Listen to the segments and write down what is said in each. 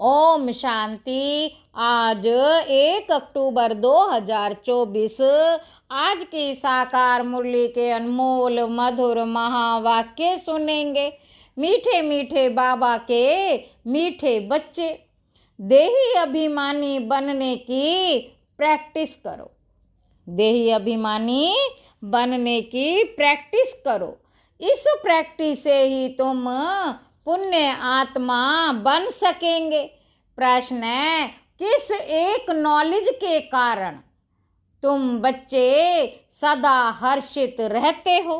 ओम शांति। आज 1 अक्टूबर 2024 आज की साकार मुरली के अनमोल मधुर महावाक्य सुनेंगे। मीठे मीठे बाबा के मीठे बच्चे, देही अभिमानी बनने की प्रैक्टिस करो। देही अभिमानी बनने की प्रैक्टिस करो। इस प्रैक्टिस से ही तुम पुण्य आत्मा बन सकेंगे। प्रश्न है, किस एक नॉलेज के कारण तुम बच्चे सदा हर्षित रहते हो?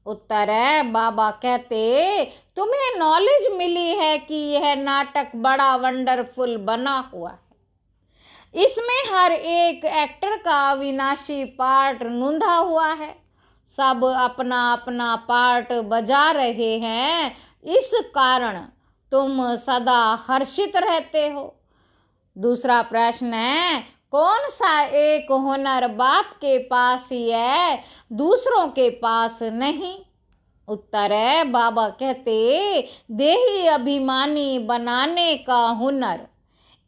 उत्तर है, बाबा कहते तुम्हें नॉलेज मिली है कि यह नाटक बड़ा वंडरफुल बना हुआ है। इसमें हर एक एक्टर का अविनाशी पार्ट नूंधा हुआ है। सब अपना अपना पार्ट बजा रहे हैं। इस कारण तुम सदा हर्षित रहते हो। दूसरा प्रश्न है, कौन सा एक हुनर बाप के पास ही है, दूसरों के पास नहीं? उत्तर है, बाबा कहते देही अभिमानी बनाने का हुनर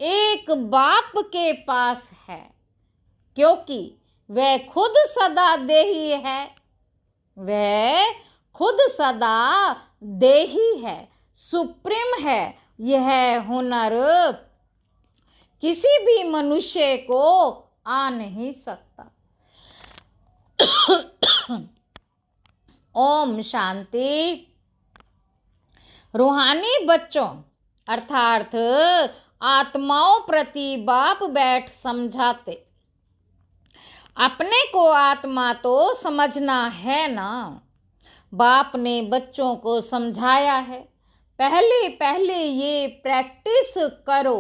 एक बाप के पास है, क्योंकि वह खुद सदा देही है। वह खुद सदा देही है, सुप्रीम है। यह हुनर किसी भी मनुष्य को आ नहीं सकता। ओम शांति। रूहानी बच्चों अर्थात आत्माओं प्रति बाप बैठ समझाते। अपने को आत्मा तो समझना है ना। बाप ने बच्चों को समझाया है, पहले पहले ये प्रैक्टिस करो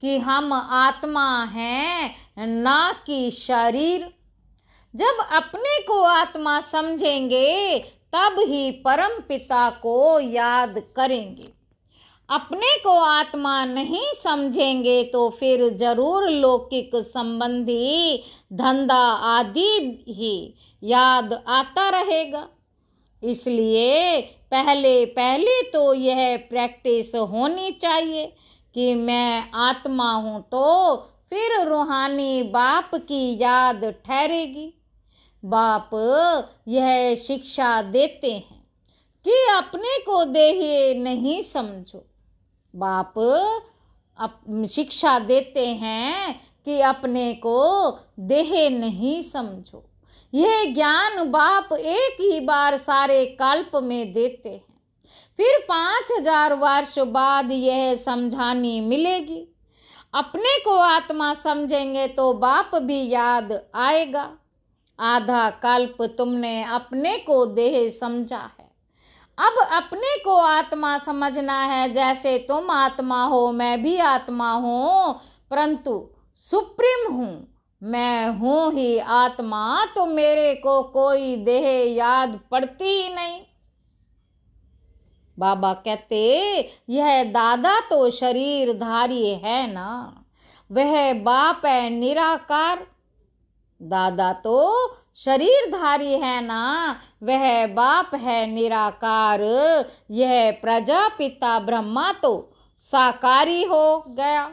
कि हम आत्मा हैं ना कि शरीर। जब अपने को आत्मा समझेंगे तब ही परम पिता को याद करेंगे। अपने को आत्मा नहीं समझेंगे तो फिर जरूर लौकिक संबंधी धंधा आदि ही याद आता रहेगा। इसलिए पहले पहले तो यह प्रैक्टिस होनी चाहिए कि मैं आत्मा हूँ, तो फिर रूहानी बाप की याद ठहरेगी। बाप यह शिक्षा देते हैं कि अपने को देही नहीं समझो। बाप शिक्षा देते हैं कि अपने को देह नहीं समझो। यह ज्ञान बाप एक ही बार सारे कल्प में देते हैं, फिर 5000 वर्ष बाद यह समझानी मिलेगी। अपने को आत्मा समझेंगे तो बाप भी याद आएगा। आधा कल्प तुमने अपने को देह समझा है, अब अपने को आत्मा समझना है। जैसे तुम आत्मा हो, मैं भी आत्मा हूँ, परंतु सुप्रीम हूँ, मैं हूँ ही आत्मा, तो मेरे को कोई देह याद पड़ती ही नहीं। बाबा कहते यह दादा तो शरीरधारी है ना, वह बाप है निराकार। दादा तो शरीरधारी है ना, वह बाप है निराकार। यह प्रजापिता ब्रह्मा तो साकारी हो गया।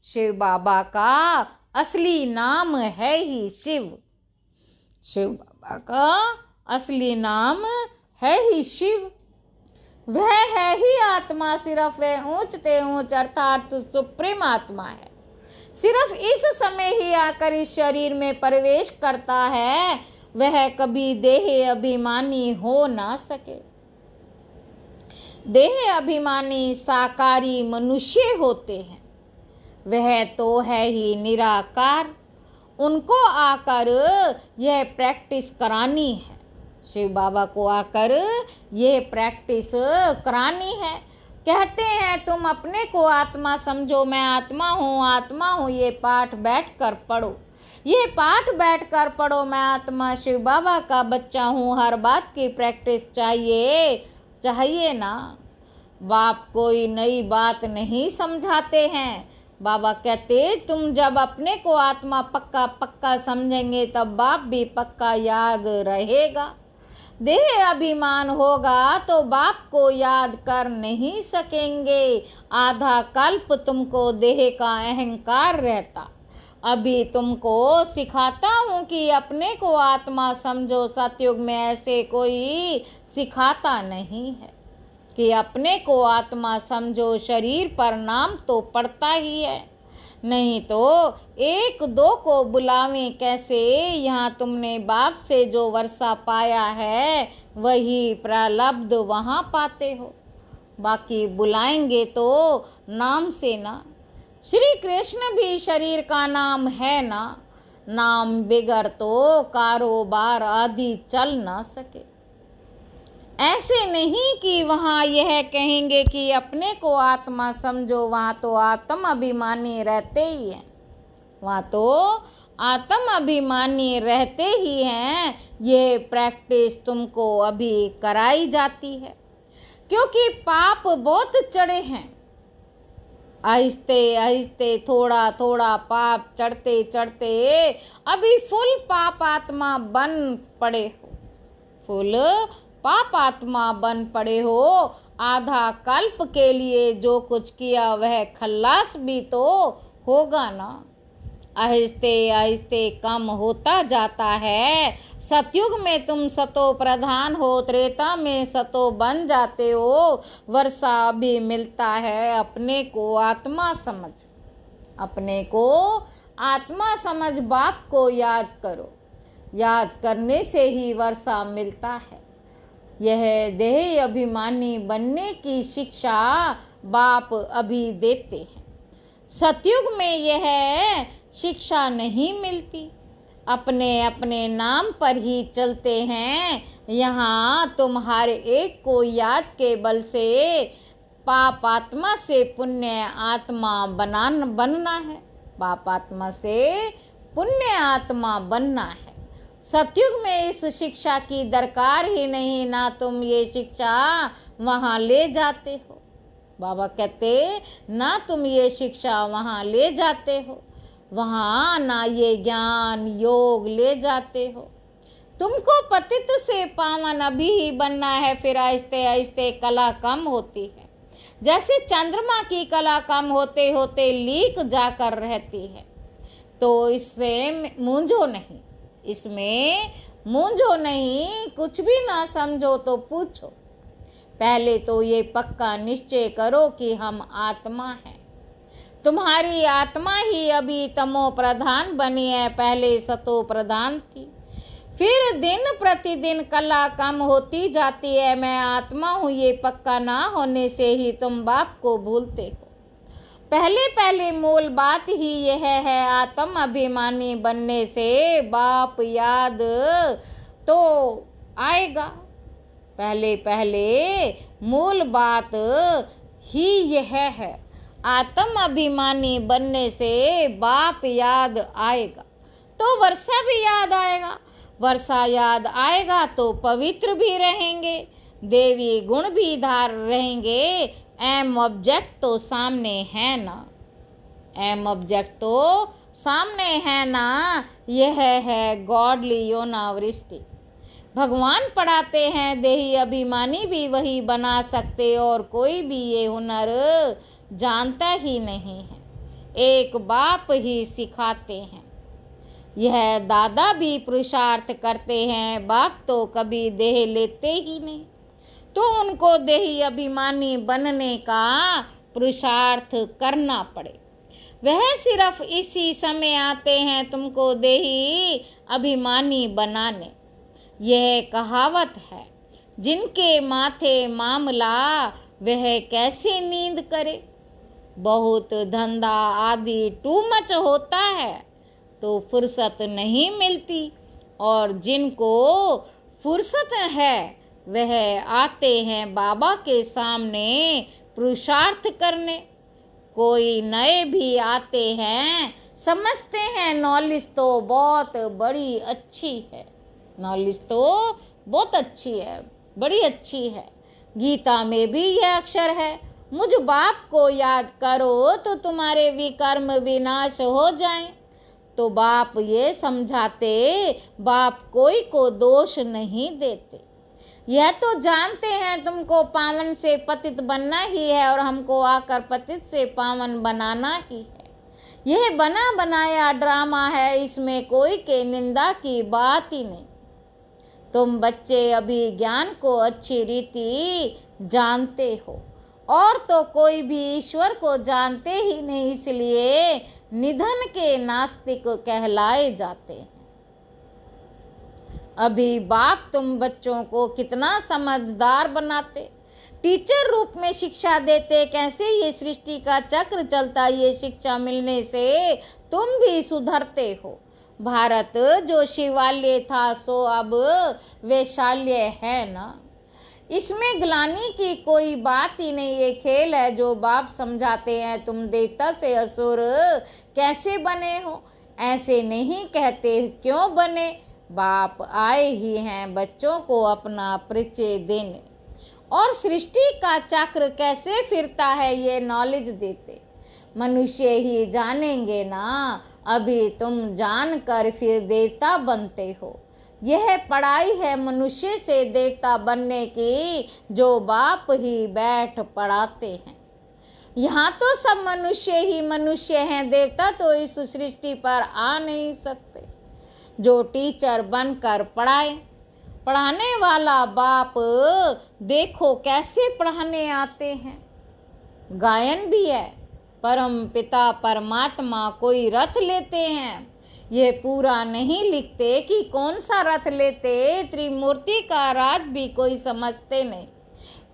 शिव बाबा का असली नाम है ही शिव। शिव बाबा का असली नाम है ही शिव। वह है ही आत्मा, सिर्फ वह ऊंचते ऊंच अर्थात सुप्रीम आत्मा है। सिर्फ इस समय ही आकर इस शरीर में प्रवेश करता है, वह कभी देह अभिमानी हो ना सके। देह अभिमानी साकारी मनुष्य होते हैं, वह तो है ही निराकार। उनको आकर यह प्रैक्टिस करानी है। शिव बाबा को आकर यह प्रैक्टिस करानी है। कहते हैं तुम अपने को आत्मा समझो, मैं आत्मा हूँ, आत्मा हूँ। ये पाठ बैठ कर पढ़ो, ये पाठ बैठ कर पढ़ो। मैं आत्मा शिव बाबा का बच्चा हूँ। हर बात की प्रैक्टिस चाहिए ना। बाप कोई नई बात नहीं समझाते हैं। बाबा कहते तुम जब अपने को आत्मा पक्का पक्का समझेंगे तब बाप भी पक्का याद रहेगा। देह अभिमान होगा तो बाप को याद कर नहीं सकेंगे। आधा कल्प तुमको देह का अहंकार रहता। अभी तुमको सिखाता हूँ कि अपने को आत्मा समझो। सतयुग में ऐसे कोई सिखाता नहीं है कि अपने को आत्मा समझो। शरीर पर नाम तो पड़ता ही है, नहीं तो एक दो को बुलावें कैसे। यहाँ तुमने बाप से जो वर्षा पाया है वही प्रलब्ध वहाँ पाते हो। बाकी बुलाएंगे तो नाम से ना। श्री कृष्ण भी शरीर का नाम है ना। नाम बिगड़ तो कारोबार आदि चल ना सके। ऐसे नहीं कि वहाँ यह कहेंगे कि अपने को आत्मा समझो। वहाँ तो आत्म अभिमानी रहते ही हैं। वहाँ तो आत्म अभिमानी रहते ही हैं। ये प्रैक्टिस तुमको अभी कराई जाती है, क्योंकि पाप बहुत चढ़े हैं। आहिस्ते आहिस्ते थोड़ा थोड़ा पाप चढ़ते चढ़ते अभी फुल पाप आत्मा बन पड़े हो। फुल पाप आत्मा बन पड़े हो। आधा कल्प के लिए जो कुछ किया वह खल्लास भी तो होगा ना। आहिस्ते आहिस्ते कम होता जाता है। सतयुग में तुम सतो प्रधान हो, त्रेता में सतो बन जाते हो। वर्षा भी मिलता है। अपने को आत्मा समझ, अपने को आत्मा समझ। बाप को याद करो। याद करने से ही वर्षा मिलता है। यह देह अभिमानी बनने की शिक्षा बाप अभी देते हैं। सतयुग में यह शिक्षा नहीं मिलती। अपने अपने नाम पर ही चलते हैं। यहाँ तुम हर एक को याद के बल से पाप आत्मा से पुण्य आत्मा बनना है। पाप आत्मा से पुण्य आत्मा बनना है। सतयुग में इस शिक्षा की दरकार ही नहीं। ना तुम ये शिक्षा वहाँ ले जाते हो। बाबा कहते ना तुम ये शिक्षा वहाँ ले जाते हो। वहाँ ना ये ज्ञान योग ले जाते हो। तुमको पतित से पावन अभी ही बनना है। फिर आहिस्ते आहिस्ते कला कम होती है। जैसे चंद्रमा की कला कम होते होते लीक जाकर रहती है। तो इससे मूंझो नहीं, इसमें मूंझो नहीं। कुछ भी ना समझो तो पूछो। पहले तो ये पक्का निश्चय करो कि हम आत्मा हैं। तुम्हारी आत्मा ही अभी तमो प्रधान बनी है, पहले सतो प्रधान थी। फिर दिन प्रतिदिन कला कम होती जाती है। मैं आत्मा हूँ ये पक्का ना होने से ही तुम बाप को भूलते हो। पहले पहले मूल बात ही यह है। आत्म अभिमानी बनने से बाप याद तो आएगा। पहले पहले मूल बात ही यह है। आत्म अभिमानी बनने से बाप याद आएगा तो वर्षा भी याद आएगा। वर्षा याद आएगा तो पवित्र भी रहेंगे, देवी गुण भी धार रहेंगे। एम ऑब्जेक्ट तो सामने है ना। एम ऑब्जेक्ट तो सामने है ना। यह है गॉडली योनावृष्टि। भगवान पढ़ाते हैं। देही अभिमानी भी वही बना सकते और कोई भी ये हुनर जानता ही नहीं है। एक बाप ही सिखाते हैं। यह दादा भी पुरुषार्थ करते हैं। बाप तो कभी देह लेते ही नहीं, तो उनको देही अभिमानी बनने का पुरुषार्थ करना पड़े। वह सिर्फ इसी समय आते हैं तुमको देही अभिमानी बनाने। यह कहावत है, जिनके माथे मामला वह कैसे नींद करे। बहुत धंधा आदि टू मच होता है तो फुर्सत नहीं मिलती, और जिनको फुर्सत है वह आते हैं बाबा के सामने पुरुषार्थ करने। कोई नए भी आते हैं, समझते हैं नॉलेज तो बहुत बड़ी अच्छी है। नॉलेज तो बहुत अच्छी है, बड़ी अच्छी है। गीता में भी यह अक्षर है, मुझ बाप को याद करो तो तुम्हारे विकर्म विनाश हो जाएं। तो बाप ये समझाते, बाप कोई को दोष नहीं देते। यह तो जानते हैं तुमको पावन से पतित बनना ही है और हमको आकर पतित से पावन बनाना ही है। यह बना बनाया ड्रामा है, इसमें कोई के निंदा की बात ही नहीं। तुम बच्चे अभी ज्ञान को अच्छी रीति जानते हो और तो कोई भी ईश्वर को जानते ही नहीं, इसलिए निधन के नास्तिक कहलाए जाते हैं। अभी बाप तुम बच्चों को कितना समझदार बनाते, टीचर रूप में शिक्षा देते, कैसे ये सृष्टि का चक्र चलता, ये शिक्षा मिलने से तुम भी सुधरते हो। भारत जो शिवालय था सो अब वैशाल्य है ना, इसमें ग्लानि की कोई बात ही नहीं। ये खेल है जो बाप समझाते हैं, तुम देवता से असुर कैसे बने हो, ऐसे नहीं कहते क्यों बने। बाप आए ही हैं बच्चों को अपना परिचय देने और सृष्टि का चक्र कैसे फिरता है ये नॉलेज देते। मनुष्य ही जानेंगे ना, अभी तुम जानकर फिर देवता बनते हो। यह पढ़ाई है मनुष्य से देवता बनने की, जो बाप ही बैठ पढ़ाते हैं। यहाँ तो सब मनुष्य ही मनुष्य हैं, देवता तो इस सृष्टि पर आ नहीं सकते। जो टीचर बनकर पढ़ाए, पढ़ाने वाला बाप देखो कैसे पढ़ाने आते हैं। गायन भी है, परम पिता परमात्मा कोई रथ लेते हैं। ये पूरा नहीं लिखते कि कौन सा रथ लेते, त्रिमूर्ति का राज भी कोई समझते नहीं।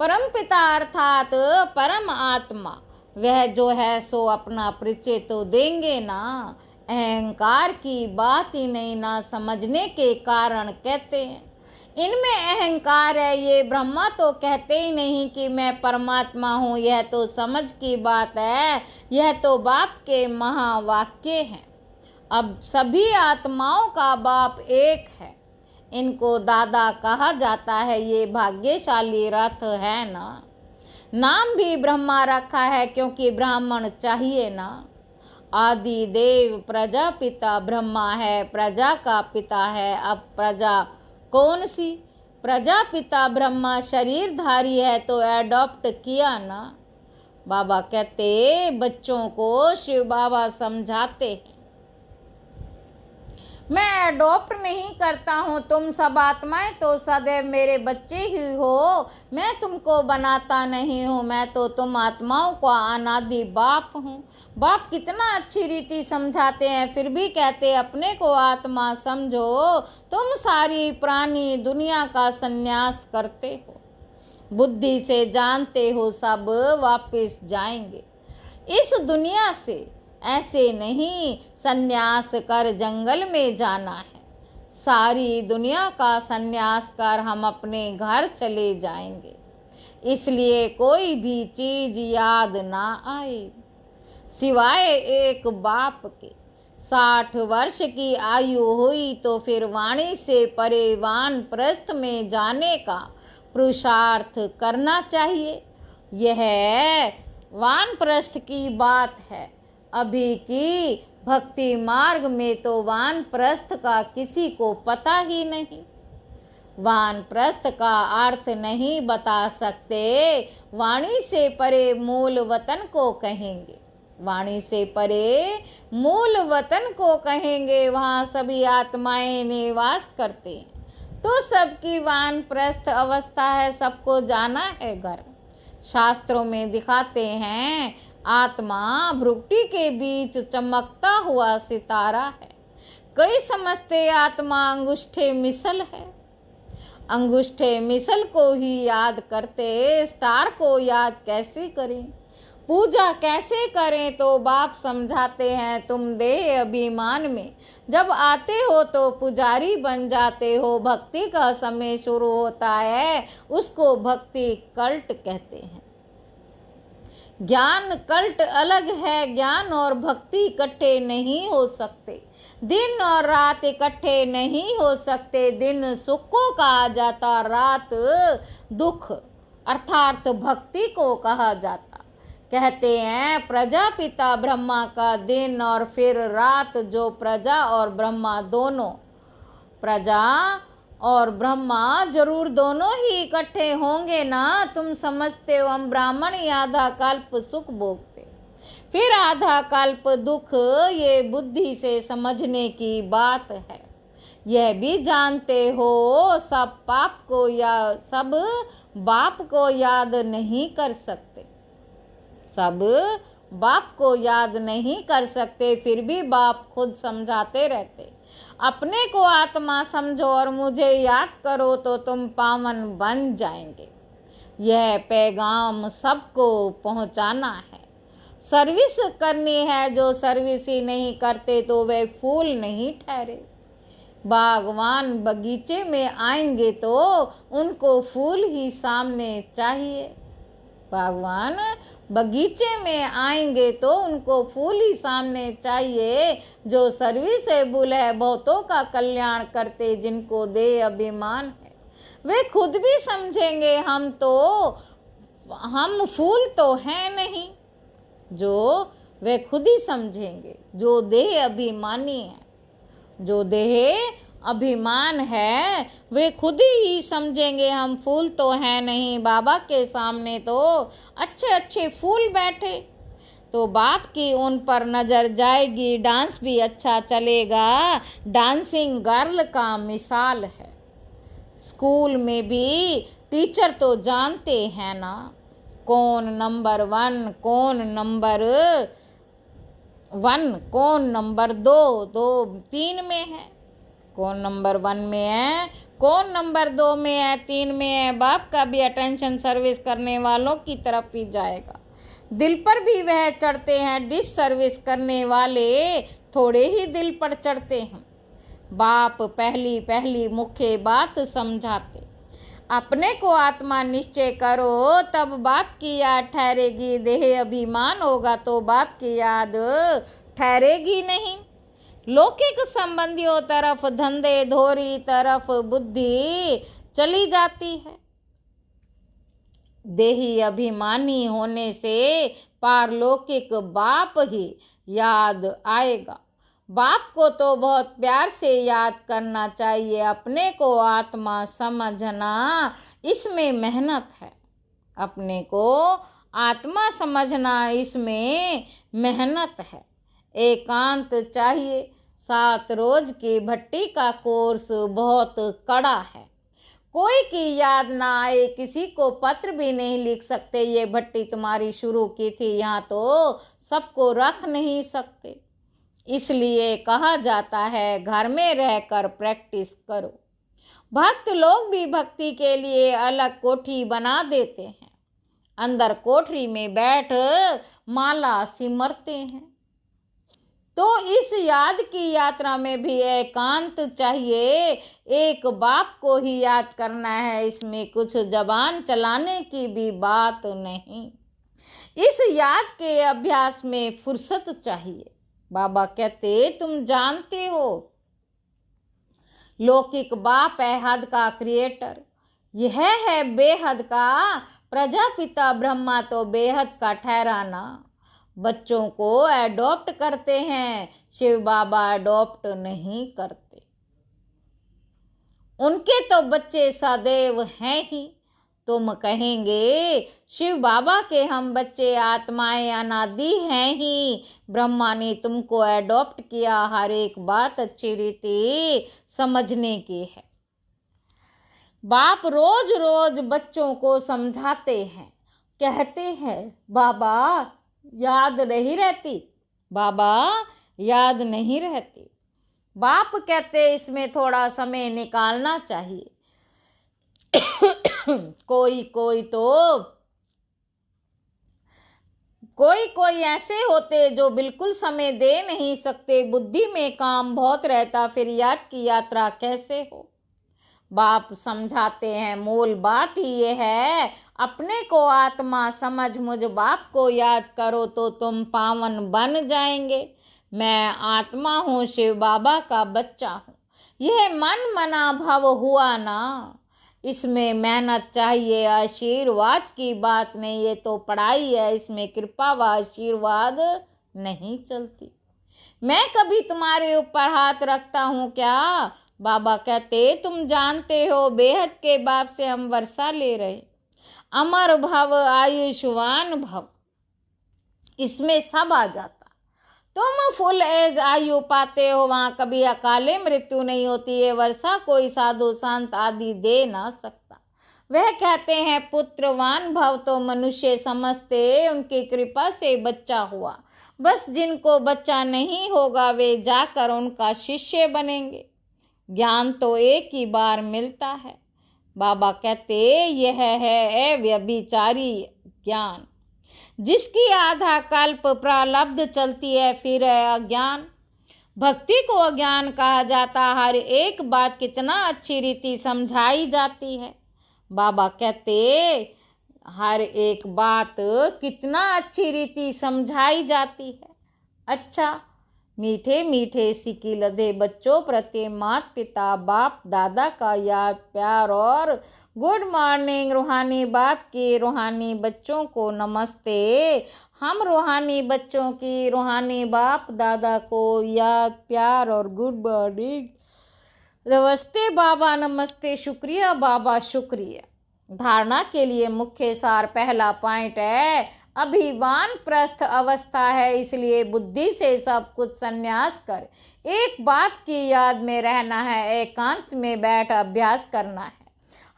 परम पिता अर्थात परम आत्मा वह जो है सो अपना परिचय तो देंगे ना। अहंकार की बात ही नहीं, ना समझने के कारण कहते हैं। इनमें अहंकार है, ये ब्रह्मा तो कहते ही नहीं कि मैं परमात्मा हूँ। यह तो समझ की बात है, यह तो बाप के महावाक्य हैं। अब सभी आत्माओं का बाप एक है, इनको दादा कहा जाता है। ये भाग्यशाली रथ है ना, नाम भी ब्रह्मा रखा है क्योंकि ब्राह्मण चाहिए ना। आदि देव प्रजापिता ब्रह्मा है, प्रजा का पिता है। अब प्रजा कौन सी? प्रजापिता ब्रह्मा शरीरधारी है तो एडॉप्ट किया ना। बाबा कहते बच्चों को शिव बाबा समझाते हैं, मैं अडॉप्ट नहीं करता हूँ, तुम सब आत्माएं तो सदैव मेरे बच्चे ही हो, मैं तुमको बनाता नहीं हूँ, मैं तो तुम आत्माओं का अनादि बाप हूँ। बाप कितना अच्छी रीति समझाते हैं, फिर भी कहते अपने को आत्मा समझो, तुम सारी प्राणी दुनिया का संन्यास करते हो। बुद्धि से जानते हो सब वापस जाएंगे इस दुनिया से, ऐसे नहीं संन्यास कर जंगल में जाना है। सारी दुनिया का संन्यास कर हम अपने घर चले जाएंगे, इसलिए कोई भी चीज याद ना आए सिवाय एक बाप के। 60 वर्ष की आयु हुई तो फिर वाणी से परे वानप्रस्थ में जाने का पुरुषार्थ करना चाहिए। यह वानप्रस्थ की बात है। अभी की भक्ति मार्ग में तो वानप्रस्थ का किसी को पता ही नहीं। वानप्रस्थ का अर्थ नहीं बता सकते, वाणी से परे मूल वतन को कहेंगे। वाणी से परे मूल वतन को कहेंगे, वहाँ सभी आत्माएं निवास करते हैं। तो सबकी वानप्रस्थ अवस्था है, सबको जाना है घर। शास्त्रों में दिखाते हैं आत्मा भ्रुकुटी के बीच चमकता हुआ सितारा है। कई समझते आत्मा अंगूठे मिसल है, अंगूठे मिसल को ही याद करते, स्टार को याद कैसे करें, पूजा कैसे करें। तो बाप समझाते हैं तुम देह अभिमान में जब आते हो तो पुजारी बन जाते हो। भक्ति का समय शुरू होता है, उसको भक्ति कल्ट कहते हैं। ज्ञान कल्ट अलग है, ज्ञान और भक्ति इकट्ठे नहीं हो सकते। दिन और रात इकट्ठे नहीं हो सकते। दिन सुखों का आ जाता, रात दुख अर्थात भक्ति को कहा जाता। कहते हैं प्रजापिता ब्रह्मा का दिन और फिर रात, जो प्रजा और ब्रह्मा दोनों। प्रजा और ब्रह्मा जरूर दोनों ही इकट्ठे होंगे ना। तुम समझते हो हम ब्राह्मण ही आधा कल्प सुख भोगते, फिर आधा कल्प दुख। ये बुद्धि से समझने की बात है। यह भी जानते हो सब बाप को याद नहीं कर सकते, सब बाप को याद नहीं कर सकते, फिर भी बाप खुद समझाते रहते। अपने को आत्मा समझो और मुझे याद करो तो तुम पावन बन जाएंगे। यह पैगाम सबको पहुंचाना है। सर्विस करनी है। जो सर्विस ही नहीं करते तो वे फूल नहीं ठहरे। बागवान बगीचे में आएंगे तो उनको फूल ही सामने चाहिए। बागवान बगीचे में आएंगे तो उनको फूल ही सामने चाहिए। जो सर्विसेबल है, बहुतों का कल्याण करते, जिनको दे अभिमान है, वे खुद भी समझेंगे हम फूल तो हैं नहीं। वे खुद ही समझेंगे। जो देह अभिमानी है, जो देह अभिमान है, वे खुद ही समझेंगे हम फूल तो हैं नहीं। बाबा के सामने तो अच्छे अच्छे फूल बैठे, तो बाप की उन पर नजर जाएगी। डांस भी अच्छा चलेगा। डांसिंग गर्ल का मिसाल है। स्कूल में भी टीचर तो जानते हैं ना, कौन नंबर 1, कौन नंबर 1, कौन नंबर 2, 3 में है, कौन नंबर 1 में है, कौन नंबर 2 में है, 3 में है। बाप का भी अटेंशन सर्विस करने वालों की तरफ ही जाएगा। दिल पर भी वह चढ़ते हैं। डिस सर्विस करने वाले थोड़े ही दिल पर चढ़ते हैं। बाप पहली पहली मुख्य बात समझाते, अपने को आत्मा निश्चय करो, तब बाप की याद ठहरेगी। देह अभिमान होगा तो बाप की याद ठहरेगी नहीं। लौकिक संबंधियों तरफ, धंधे धोरी तरफ बुद्धि चली जाती है। देही अभिमानी होने से पारलौकिक बाप ही याद आएगा। बाप को तो बहुत प्यार से याद करना चाहिए। अपने को आत्मा समझना, इसमें मेहनत है। अपने को आत्मा समझना, इसमें मेहनत है। एकांत चाहिए। 7 रोज की भट्टी का कोर्स बहुत कड़ा है। कोई की याद ना आए, किसी को पत्र भी नहीं लिख सकते। ये भट्टी तुम्हारी शुरू की थी, यहाँ तो सबको रख नहीं सकते। इसलिए कहा जाता है घर में रहकर प्रैक्टिस करो। भक्त लोग भी भक्ति के लिए अलग कोठी बना देते हैं। अंदर कोठरी में बैठ माला सिमरते हैं। तो इस याद की यात्रा में भी एकांत चाहिए। एक बाप को ही याद करना है। इसमें कुछ जबान चलाने की भी बात नहीं। इस याद के अभ्यास में फुर्सत चाहिए। बाबा कहते, तुम जानते हो लौकिक बाप है हद का क्रिएटर, यह है बेहद का प्रजापिता। ब्रह्मा तो बेहद का ठहराना। बच्चों को एडॉप्ट करते हैं, शिव बाबा एडॉप्ट नहीं करते। उनके तो बच्चे सदैव हैं ही। तुम कहेंगे शिव बाबा के हम बच्चे, आत्माएं अनादि हैं ही। ब्रह्मा ने तुमको एडॉप्ट किया। हर एक बात अच्छी रीति समझने की है। बाप रोज रोज बच्चों को समझाते हैं, कहते हैं बाबा याद नहीं रहती, बाबा याद नहीं रहती। बाप कहते इसमें थोड़ा समय निकालना चाहिए। कोई ऐसे होते जो बिल्कुल समय दे नहीं सकते। बुद्धि में काम बहुत रहता, फिर याद की यात्रा कैसे हो। बाप समझाते हैं, मूल बात ही ये है, अपने को आत्मा समझ, मुझ बाप को याद करो तो तुम पावन बन जाएंगे। मैं आत्मा हूँ, शिव बाबा का बच्चा हूँ। यह मन मना भाव हुआ ना, इसमें मेहनत चाहिए। आशीर्वाद की बात नहीं, ये तो पढ़ाई है। इसमें कृपा व आशीर्वाद नहीं चलती। मैं कभी तुम्हारे ऊपर हाथ रखता हूँ क्या? बाबा कहते, तुम जानते हो बेहद के बाप से हम वर्षा ले रहे। अमर भव, आयुष्मान भव, इसमें सब आ जाता। तुम फुल एज आयु पाते हो, वहां कभी अकाले मृत्यु नहीं होती है। वर्षा कोई साधु संत आदि दे ना सकता। वह कहते हैं पुत्रवान भव, तो मनुष्य समझते उनकी कृपा से बच्चा हुआ। बस जिनको बच्चा नहीं होगा वे जाकर उनका शिष्य बनेंगे। ज्ञान तो एक ही बार मिलता है। बाबा कहते, यह है अव्यभिचारी ज्ञान, जिसकी आधा कल्प प्रारब्ध चलती है, फिर है अज्ञान। भक्ति को अज्ञान कहा जाता। हर एक बात कितना अच्छी रीति समझाई जाती है। बाबा कहते, हर एक बात कितना अच्छी रीति समझाई जाती है। अच्छा, मीठे मीठे सिक्की लदे बच्चों प्रति माता पिता बाप दादा का याद प्यार और गुड मॉर्निंग। रूहानी बाप के रूहानी बच्चों को नमस्ते। हम रूहानी बच्चों की रूहानी बाप दादा को याद प्यार और गुड मॉर्निंग। नमस्ते बाबा, नमस्ते, शुक्रिया बाबा, शुक्रिया। धारणा के लिए मुख्य सार पहला पॉइंट है अभिमान प्रस्थ अवस्था है, इसलिए बुद्धि से सब कुछ संन्यास कर एक बाप की याद में रहना है। एकांत में बैठ अभ्यास करना है।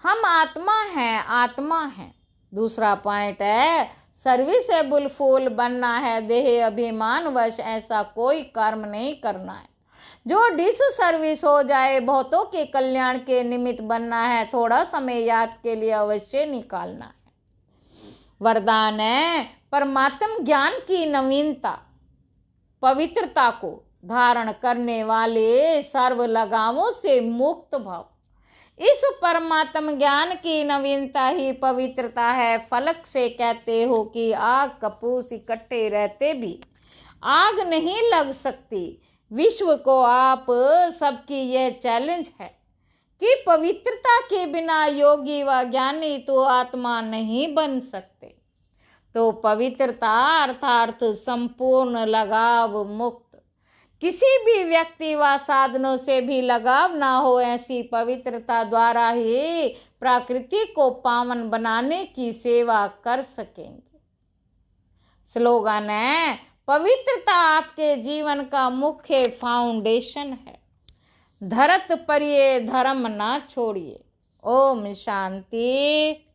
हम आत्मा हैं, आत्मा हैं। दूसरा पॉइंट है सर्विसेबल फूल बनना है। देह अभिमान वश ऐसा कोई कर्म नहीं करना है जो डिस सर्विस हो जाए। बहुतों के कल्याण के निमित्त बनना है। थोड़ा समय याद के लिए अवश्य निकालना है। वरदान है परमात्म ज्ञान की नवीनता, पवित्रता को धारण करने वाले सर्व लगावों से मुक्त भाव। इस परमात्म ज्ञान की नवीनता ही पवित्रता है। फलक से कहते हो कि आग कपूस इकट्ठे रहते भी आग नहीं लग सकती। विश्व को आप सबकी यह चैलेंज है कि पवित्रता के बिना योगी व ज्ञानी तो आत्मा नहीं बन सकते। तो पवित्रता अर्थात संपूर्ण लगाव मुक्त, किसी भी व्यक्ति व साधनों से भी लगाव ना हो, ऐसी पवित्रता द्वारा ही प्रकृति को पावन बनाने की सेवा कर सकेंगे। स्लोगन है पवित्रता आपके जीवन का मुख्य फाउंडेशन है। धरत परिये धर्म ना छोड़िए। ओम शांति।